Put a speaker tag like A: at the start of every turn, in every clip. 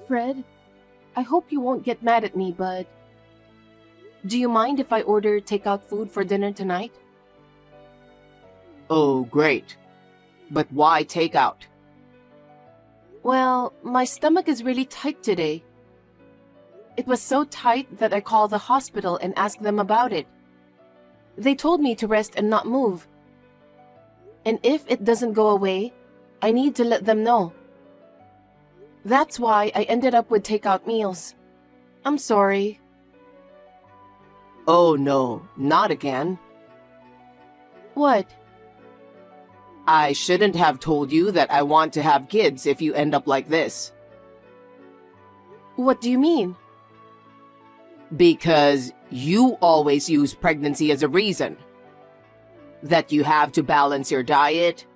A: Fred, I hope you won't get mad at me, but do you mind if I order takeout food for dinner tonight?
B: Oh, great. But why takeout?
A: Well, my stomach is really tight today. It was so tight that I called the hospital and asked them about it. They told me to rest and not move. And if it doesn't go away, I need to let them know. That's why I ended up with takeout meals. I'm sorry.
B: Oh no, not again.
A: What?
B: I shouldn't have told you that I want to have kids if you end up like this.
A: What do you mean?
B: Because you always use pregnancy as a reason. That you have to balance your diet,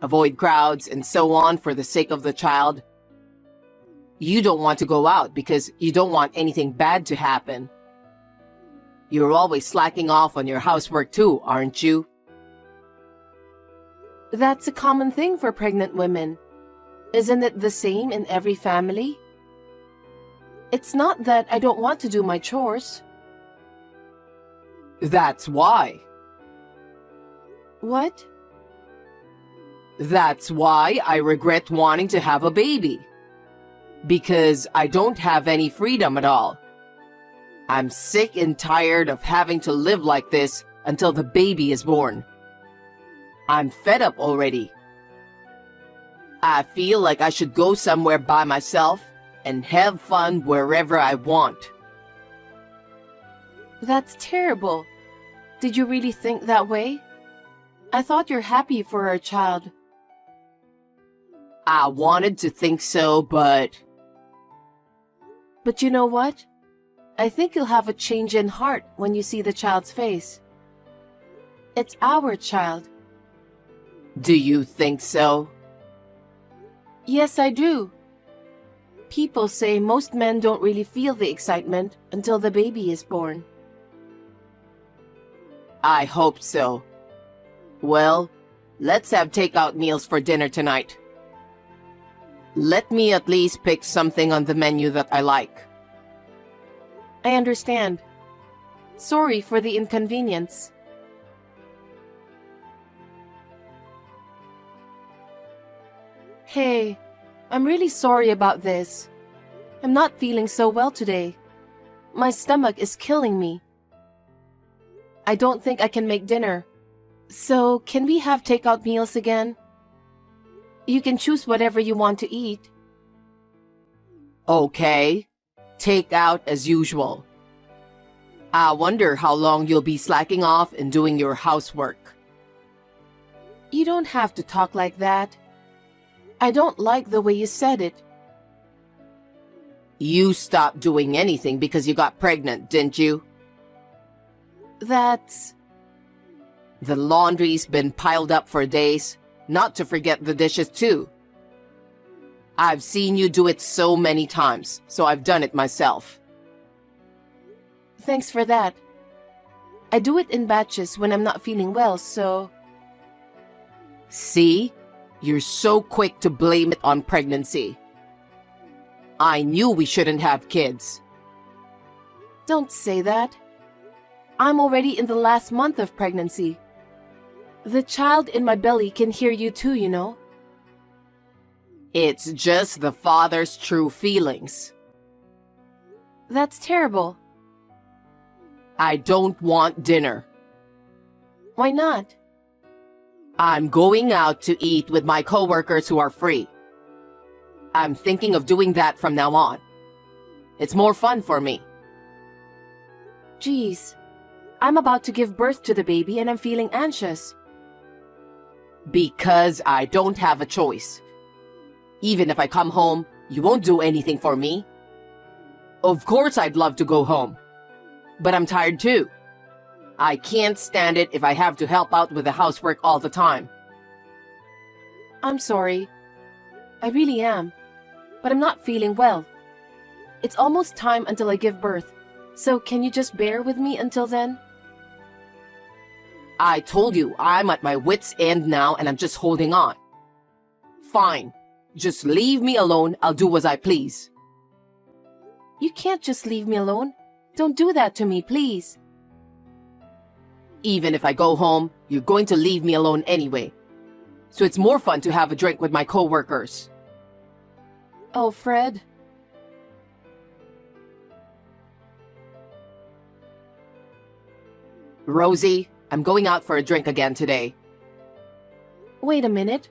B: avoid crowds, and so on for the sake of the child. You don't want to go out because you don't want anything bad to happen. You're always slacking off on your housework too, aren't you?
A: That's a common thing for pregnant women. Isn't it the same in every family? It's not that I don't want to do my chores.
B: That's why.
A: What?
B: That's why I regret wanting to have a baby. Because I don't have any freedom at all. I'm sick and tired of having to live like this until the baby is born. I'm fed up already. I feel like I should go somewhere by myself and have fun wherever I want.
A: That's terrible. Did you really think that way? I thought you're happy for our child.
B: I wanted to think so, but
A: you know what? I think you'll have a change in heart when you see the child's face. It's our child.
B: do you think so?
A: Yes, I do. People say most men don't really feel the excitement until the baby is born.
B: I hope so. Well, let's have takeout meals for dinner tonight. Let me at least pick something on the menu that I like.
A: I understand. Sorry for the inconvenience. Hey, I'm really sorry about this. I'm not feeling so well today. My stomach is killing me. I don't think I can make dinner. So, can we have takeout meals again? You can choose whatever you want to eat.
B: Okay, takeout as usual. I wonder how long you'll be slacking off and doing your housework.
A: You don't have to talk like that. I don't like the way you said it.
B: You stopped doing anything because you got pregnant, didn't you?
A: That's...
B: The laundry's been piled up for days, not to forget the dishes too. I've seen you do it so many times, so I've done it myself.
A: Thanks for that. I do it in batches when I'm not feeling well, so...
B: See? You're so quick to blame it on pregnancy. I knew we shouldn't have kids.
A: Don't say that. I'm already in the last month of pregnancy. The child in my belly can hear you too, you know.
B: It's just the father's true feelings.
A: That's terrible.
B: I don't want dinner.
A: Why not?
B: I'm going out to eat with my coworkers who are free. I'm thinking of doing that from now on. It's more fun for me.
A: Geez, I'm about to give birth to the baby and I'm feeling anxious.
B: Because I don't have a choice. Even if I come home, you won't do anything for me. Of course I'd love to go home. But I'm tired too. I can't stand it if I have to help out with the housework all the time.
A: I'm sorry. I really am. But I'm not feeling well. It's almost time until I give birth. So can you just bear with me until then?
B: I told you I'm at my wit's end now and I'm just holding on. Fine. Just leave me alone. I'll do as I please.
A: You can't just leave me alone. Don't do that to me, please.
B: Even if I go home, you're going to leave me alone anyway. So it's more fun to have a drink with my coworkers.
A: Oh, Fred.
B: Rosie, I'm going out for a drink again today.
A: Wait a minute.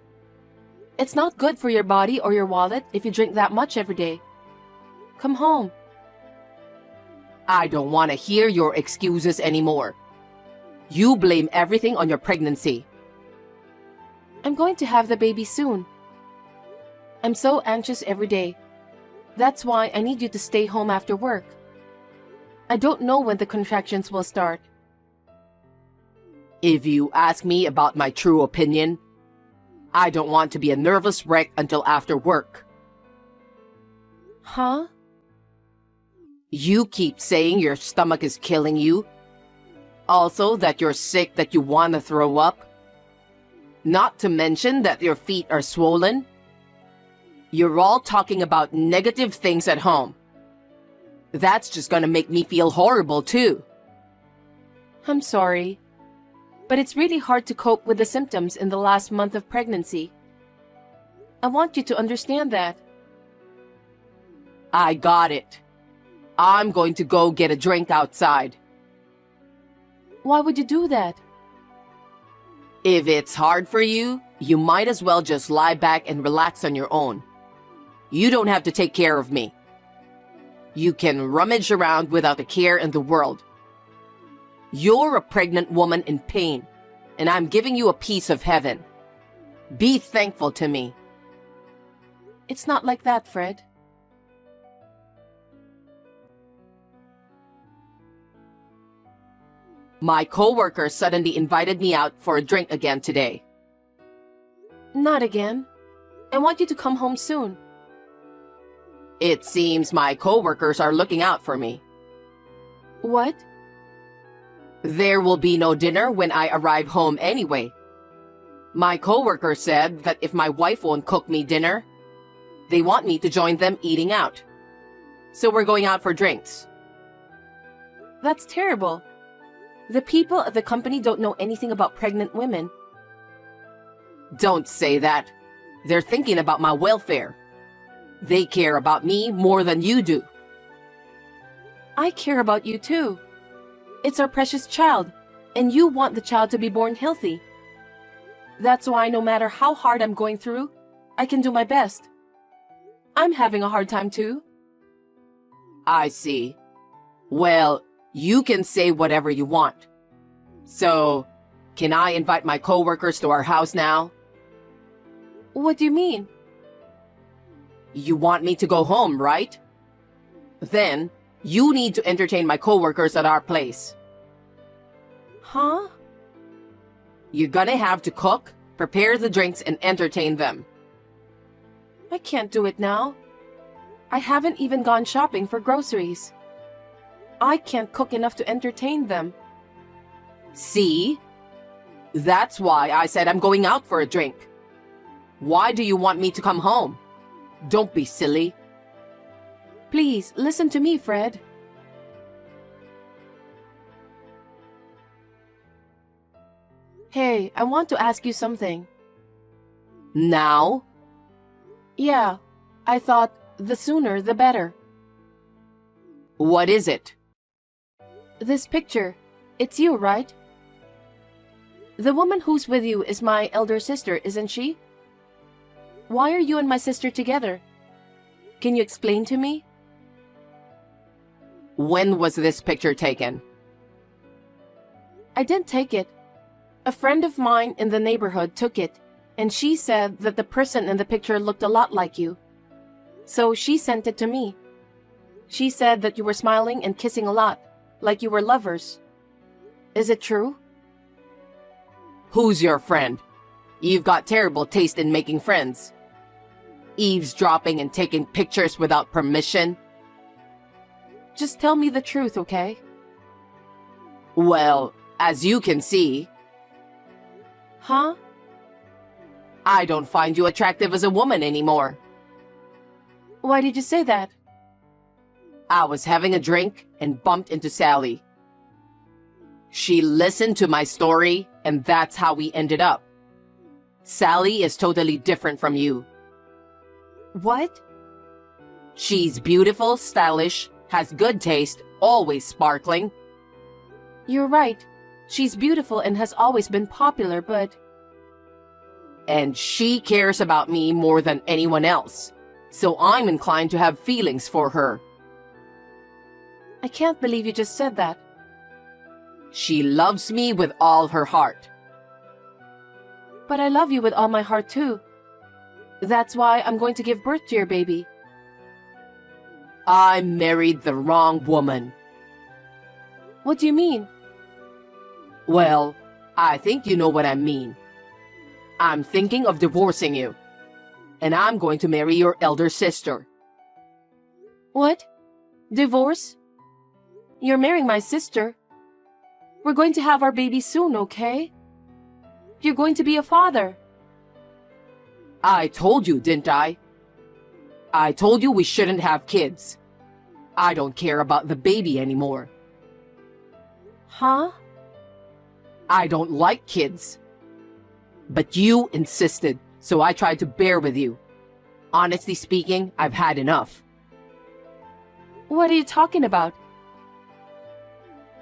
A: It's not good for your body or your wallet if you drink that much every day. Come home.
B: I don't want to hear your excuses anymore. You blame everything on your pregnancy.
A: I'm going to have the baby soon. I'm so anxious every day. That's why I need you to stay home after work. I don't know when the contractions will start.
B: If you ask me about my true opinion, I don't want to be a nervous wreck until after work.
A: Huh?
B: You keep saying your stomach is killing you. Also that you're sick, that you want to throw up. Not to mention that your feet are swollen. You're all talking about negative things at home. That's just gonna make me feel horrible too.
A: I'm sorry. But it's really hard to cope with the symptoms in the last month of pregnancy. I want you to understand that.
B: I got it. I'm going to go get a drink outside.
A: Why would you do that?
B: If it's hard for you, you might as well just lie back and relax on your own. You don't have to take care of me. You can rummage around without a care in the world. You're a pregnant woman in pain, and I'm giving you a piece of heaven. Be thankful to me.
A: It's not like that, Fred.
B: My coworker suddenly invited me out for a drink again today.
A: Not again. I want you to come home soon.
B: It seems my coworkers are looking out for me.
A: What?
B: There will be no dinner when I arrive home anyway. My coworker said that if my wife won't cook me dinner, they want me to join them eating out. So we're going out for drinks.
A: That's terrible. The people at the company don't know anything about pregnant women.
B: Don't say that. They're thinking about my welfare. They care about me more than you do.
A: I care about you too. It's our precious child, and you want the child to be born healthy. That's why no matter how hard I'm going through, I can do my best. I'm having a hard time too.
B: I see. Well, you can say whatever you want. So, can I invite my coworkers to our house now?
A: What do you mean?
B: You want me to go home, right? Then, you need to entertain my coworkers at our place.
A: Huh?
B: You're gonna have to cook, prepare the drinks, and entertain them.
A: I can't do it now. I haven't even gone shopping for groceries. I can't cook enough to entertain them.
B: See? That's why I said I'm going out for a drink. Why do you want me to come home? Don't be silly.
A: Please, listen to me, Fred. Hey, I want to ask you something.
B: Now?
A: Yeah, I thought the sooner the better.
B: What is it?
A: This picture, it's you, right? The woman who's with you is my elder sister, isn't she? Why are you and my sister together? Can you explain to me?
B: When was this picture taken?
A: I didn't take it. A friend of mine in the neighborhood took it, and she said that the person in the picture looked a lot like you. So she sent it to me. She said that you were smiling and kissing a lot, like you were lovers. Is it true?
B: Who's your friend? You've got terrible taste in making friends. Eavesdropping and taking pictures without permission.
A: Just tell me the truth, okay?
B: Well, as you can see,
A: Huh?
B: I don't find you attractive as a woman anymore.
A: Why did you say that?
B: I was having a drink and bumped into Sally. She listened to my story, and that's how we ended up. Sally is totally different from you.
A: What?
B: She's beautiful, stylish, has good taste, always sparkling.
A: You're right. She's beautiful and has always been popular, but...
B: And she cares about me more than anyone else, so I'm inclined to have feelings for her.
A: I can't believe you just said that.
B: She loves me with all her heart.
A: But I love you with all my heart too. That's why I'm going to give birth to your baby.
B: I married the wrong woman.
A: What do you mean?
B: Well, I think you know what I mean. I'm thinking of divorcing you, and I'm going to marry your elder sister.
A: What? Divorce? You're marrying my sister. We're going to have our baby soon, okay? You're going to be a father.
B: I told you, didn't I? I told you we shouldn't have kids. I don't care about the baby anymore.
A: Huh?
B: I don't like kids. But you insisted, so I tried to bear with you. Honestly speaking, I've had enough.
A: What are you talking about?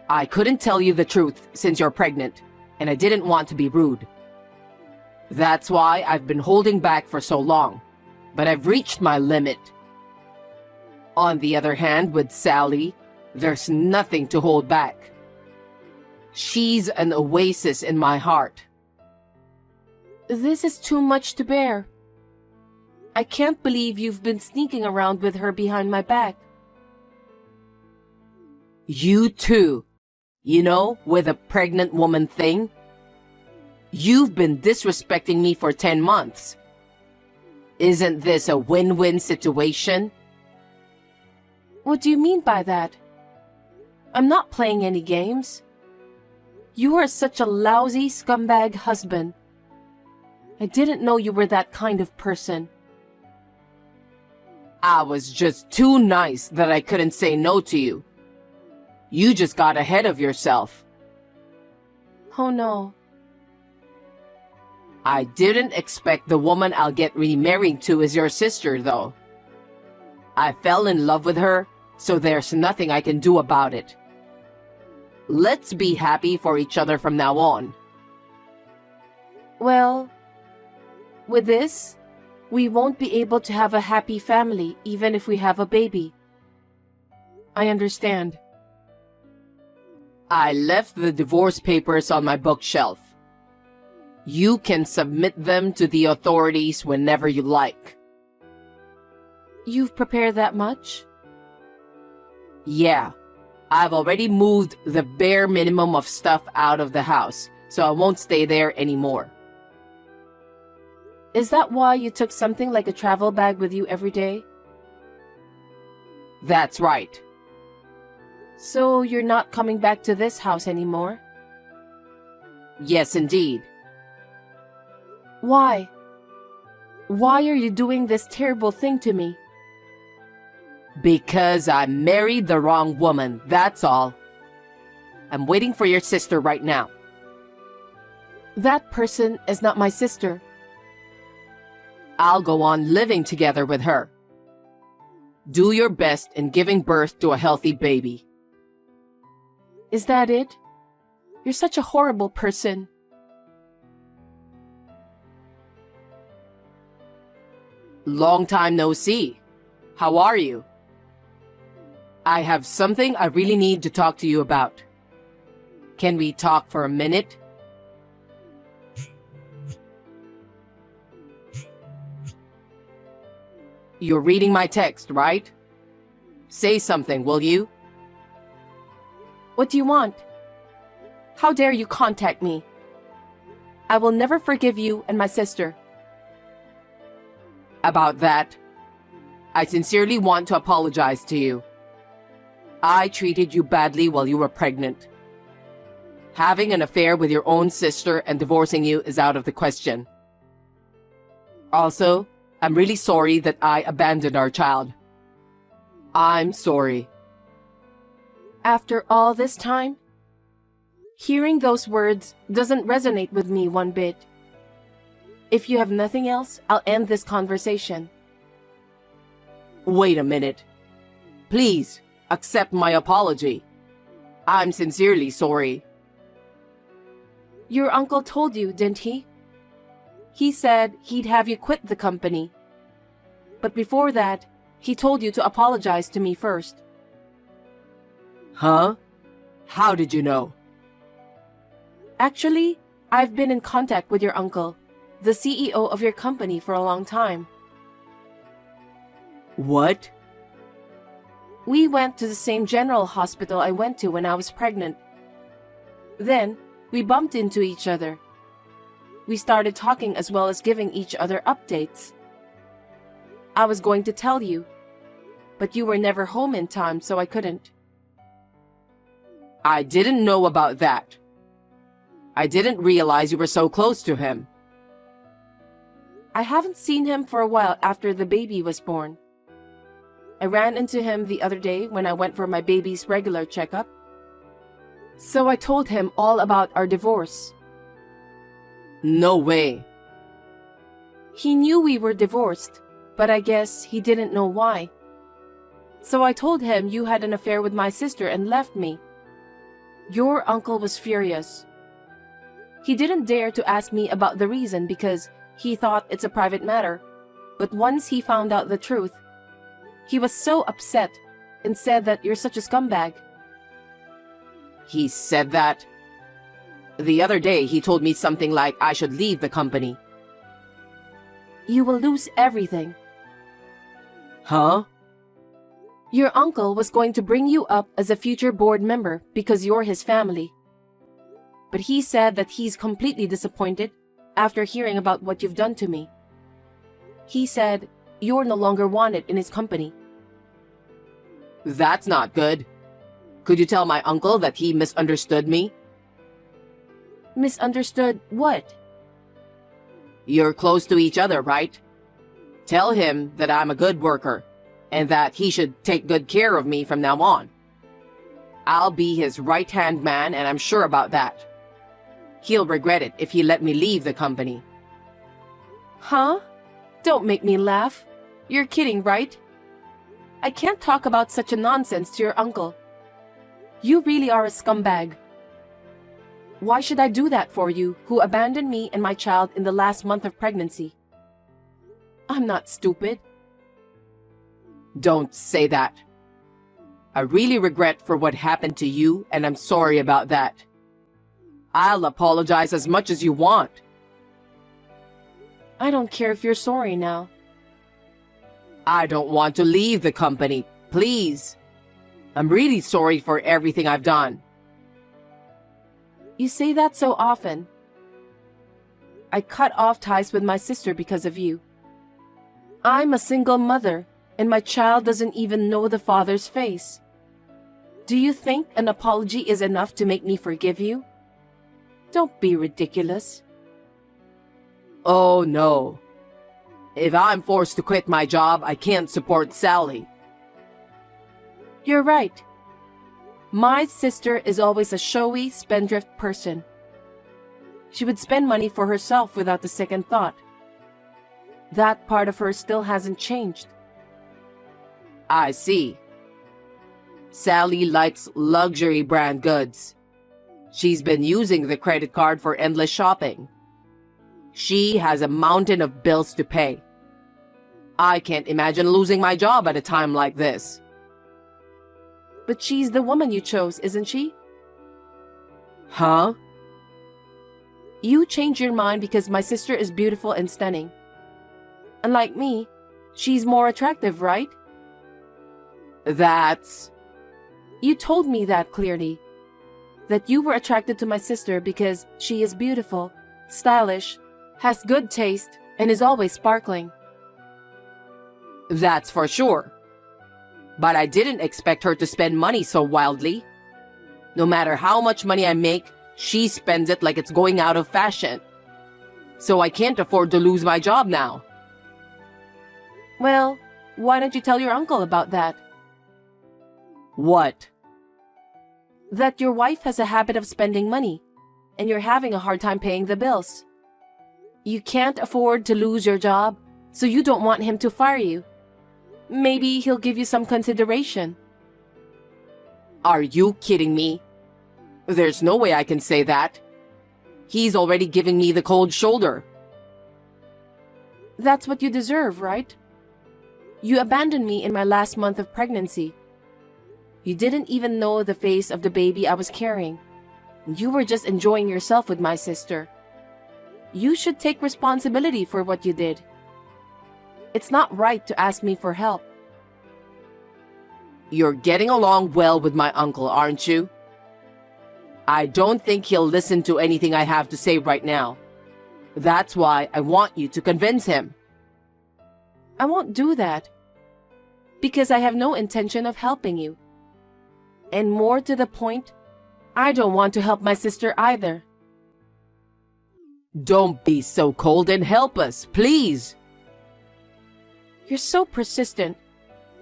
B: I couldn't tell you the truth since you're pregnant, and I didn't want to be rude. That's why I've been holding back for so long, but I've reached my limit. On the other hand, with Sally, there's nothing to hold back. She's an oasis in my heart.
A: This is too much to bear. I can't believe you've been sneaking around with her behind my back.
B: You too. You know, with a pregnant woman thing. You've been disrespecting me for 10 months. Isn't this a win-win situation?
A: What do you mean by that? I'm not playing any games. You are such a lousy scumbag husband. I didn't know you were that kind of person.
B: I was just too nice that I couldn't say no to you. You just got ahead of yourself.
A: Oh no.
B: I didn't expect the woman I'll get remarried to is your sister, though. I fell in love with her, so there's nothing I can do about it. Let's be happy for each other from now on.
A: Well, with this, we won't be able to have a happy family even if we have a baby. I understand.
B: I left the divorce papers on my bookshelf. You can submit them to the authorities whenever you like.
A: You've prepared that much?
B: Yeah, I've already moved the bare minimum of stuff out of the house, so I won't stay there anymore.
A: Is that why you took something like a travel bag with you every day?
B: That's right.
A: So you're not coming back to this house anymore?
B: Yes, indeed.
A: Why? Why are you doing this terrible thing to me?
B: Because I married the wrong woman, that's all. I'm waiting for your sister right now.
A: That person is not my sister.
B: I'll go on living together with her. Do your best in giving birth to a healthy baby.
A: Is that it? You're such a horrible person.
B: Long time no see. How are you? I have something I really need to talk to you about. Can we talk for a minute? You're reading my text, right? Say something, will you?
A: What do you want? How dare you contact me? I will never forgive you and my sister.
B: About that, I sincerely want to apologize to you. I treated you badly while you were pregnant. Having an affair with your own sister and divorcing you is out of the question. Also, I'm really sorry that I abandoned our child. I'm sorry,
A: After all this time? Hearing those words doesn't resonate with me one bit. If you have nothing else, I'll end this conversation.
B: Wait a minute. Please, accept my apology. I'm sincerely sorry.
A: Your uncle told you, didn't he? He said he'd have you quit the company. But before that, he told you to apologize to me first.
B: Huh? How did you know?
A: Actually, I've been in contact with your uncle, the CEO of your company, for a long time.
B: What?
A: We went to the same general hospital I went to when I was pregnant. Then, we bumped into each other. We started talking as well as giving each other updates. I was going to tell you, but you were never home in time, so I couldn't.
B: I didn't know about that. I didn't realize you were so close to him.
A: I haven't seen him for a while after the baby was born. I ran into him the other day when I went for my baby's regular checkup. So I told him all about our divorce.
B: No way.
A: He knew we were divorced, but I guess he didn't know why. So I told him you had an affair with my sister and left me. Your uncle was furious. He didn't dare to ask me about the reason because he thought it's a private matter. But once he found out the truth, he was so upset and said that you're such a scumbag.
B: He said that? The other day he told me something like I should leave the company.
A: You will lose everything.
B: Huh?
A: Your uncle was going to bring you up as a future board member because you're his family. But he said that he's completely disappointed after hearing about what you've done to me. He said you're no longer wanted in his company.
B: That's not good. Could you tell my uncle that he misunderstood me?
A: Misunderstood what?
B: You're close to each other, right? Tell him that I'm a good worker and that he should take good care of me from now on. I'll be his right-hand man, and I'm sure about that. He'll regret it if he let me leave the company.
A: Huh? Don't make me laugh. You're kidding, right? I can't talk about such a nonsense to your uncle. You really are a scumbag. Why should I do that for you, who abandoned me and my child in the last month of pregnancy? I'm not stupid.
B: Don't say that. I really regret for what happened to you, and I'm sorry about that. I'll apologize as much as you want.
A: I don't care if you're sorry now.
B: I don't want to leave the company, please. I'm really sorry for everything I've done.
A: You say that so often. I cut off ties with my sister because of you. I'm a single mother, and my child doesn't even know the father's face. Do you think an apology is enough to make me forgive you? Don't be ridiculous.
B: Oh no. If I'm forced to quit my job, I can't support Sally.
A: You're right. My sister is always a showy, spendthrift person. She would spend money for herself without a second thought. That part of her still hasn't changed.
B: I see. Sally likes luxury brand goods. She's been using the credit card for endless shopping. She has a mountain of bills to pay. I can't imagine losing my job at a time like this.
A: But she's the woman you chose, isn't she?
B: Huh?
A: You changed your mind because my sister is beautiful and stunning. Unlike me, she's more attractive, right?
B: That's...
A: You told me that clearly. That you were attracted to my sister because she is beautiful, stylish, has good taste, and is always sparkling.
B: That's for sure. But I didn't expect her to spend money so wildly. No matter how much money I make, she spends it like it's going out of fashion. So I can't afford to lose my job now.
A: Well, why don't you tell your uncle about that?
B: What?
A: That your wife has a habit of spending money, and you're having a hard time paying the bills. You can't afford to lose your job, so you don't want him to fire you. Maybe he'll give you some consideration.
B: Are you kidding me? There's no way I can say that. He's already giving me the cold shoulder.
A: That's what you deserve, right? You abandoned me in my last month of pregnancy. You didn't even know the face of the baby I was carrying. You were just enjoying yourself with my sister. You should take responsibility for what you did. It's not right to ask me for help.
B: You're getting along well with my uncle, aren't you? I don't think he'll listen to anything I have to say right now. That's why I want you to convince him.
A: I won't do that, because I have no intention of helping you. And more to the point, I don't want to help my sister either.
B: Don't be so cold and help us, please.
A: You're so persistent.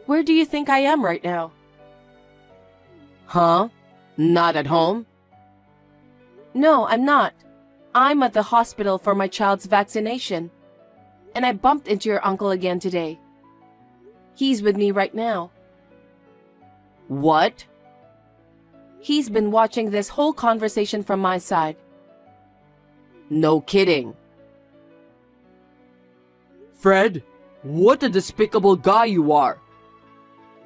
A: Where do you think I am right now?
B: Huh? Not at home?
A: No, I'm not. I'm at the hospital for my child's vaccination. And I bumped into your uncle again today. He's with me right now.
B: What?
A: He's been watching this whole conversation from my side.
B: No kidding. Fred, what a despicable guy you are.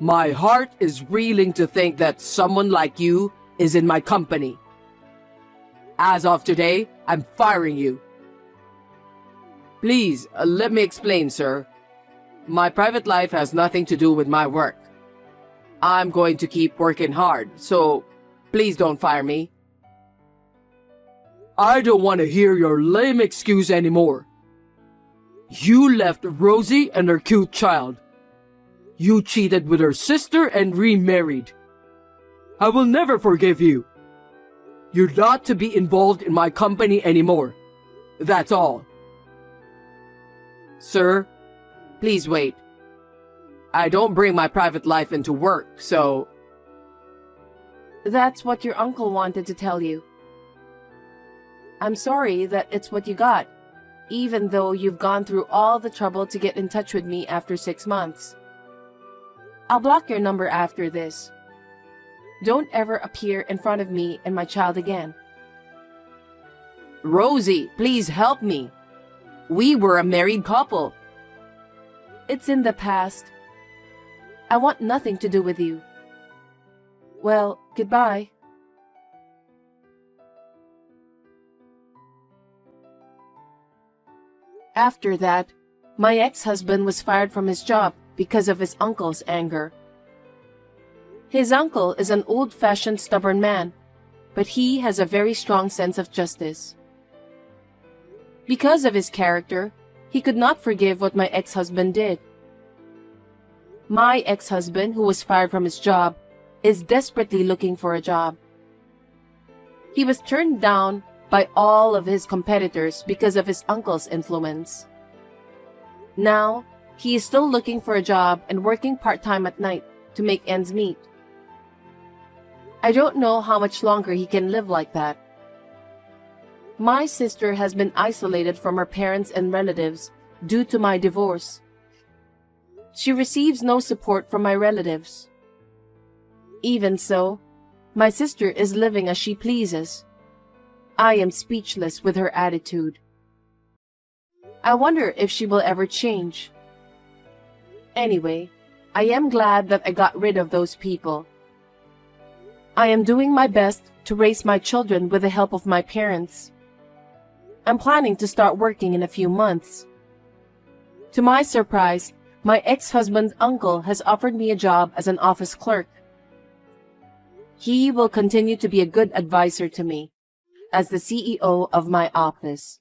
B: My heart is reeling to think that someone like you is in my company. As of today, I'm firing you. Please, let me explain, sir. My private life has nothing to do with my work. I'm going to keep working hard, so please don't fire me. I don't want to hear your lame excuse anymore. You left Rosie and her cute child. You cheated with her sister and remarried. I will never forgive you. You're not to be involved in my company anymore. That's all. Sir, please wait. I don't bring my private life into work, so...
A: That's what your uncle wanted to tell you. I'm sorry that it's what you got, even though you've gone through all the trouble to get in touch with me after 6 months. I'll block your number after this. Don't ever appear in front of me and my child again.
B: Rosie, please help me. We were a married couple.
A: It's in the past. I want nothing to do with you. Well, goodbye. After that, my ex-husband was fired from his job because of his uncle's anger. His uncle is an old-fashioned stubborn man, but he has a very strong sense of justice. Because of his character, he could not forgive what my ex-husband did. My ex-husband, who was fired from his job, is desperately looking for a job. He was turned down by all of his competitors because of his uncle's influence. Now, he is still looking for a job and working part-time at night to make ends meet. I don't know how much longer he can live like that. My sister has been isolated from her parents and relatives due to my divorce. She receives no support from my relatives. Even so, my sister is living as she pleases. I am speechless with her attitude. I wonder if she will ever change. Anyway, I am glad that I got rid of those people. I am doing my best to raise my children with the help of my parents. I'm planning to start working in a few months. To my surprise, my ex-husband's uncle has offered me a job as an office clerk. He will continue to be a good advisor to me as the CEO of my office.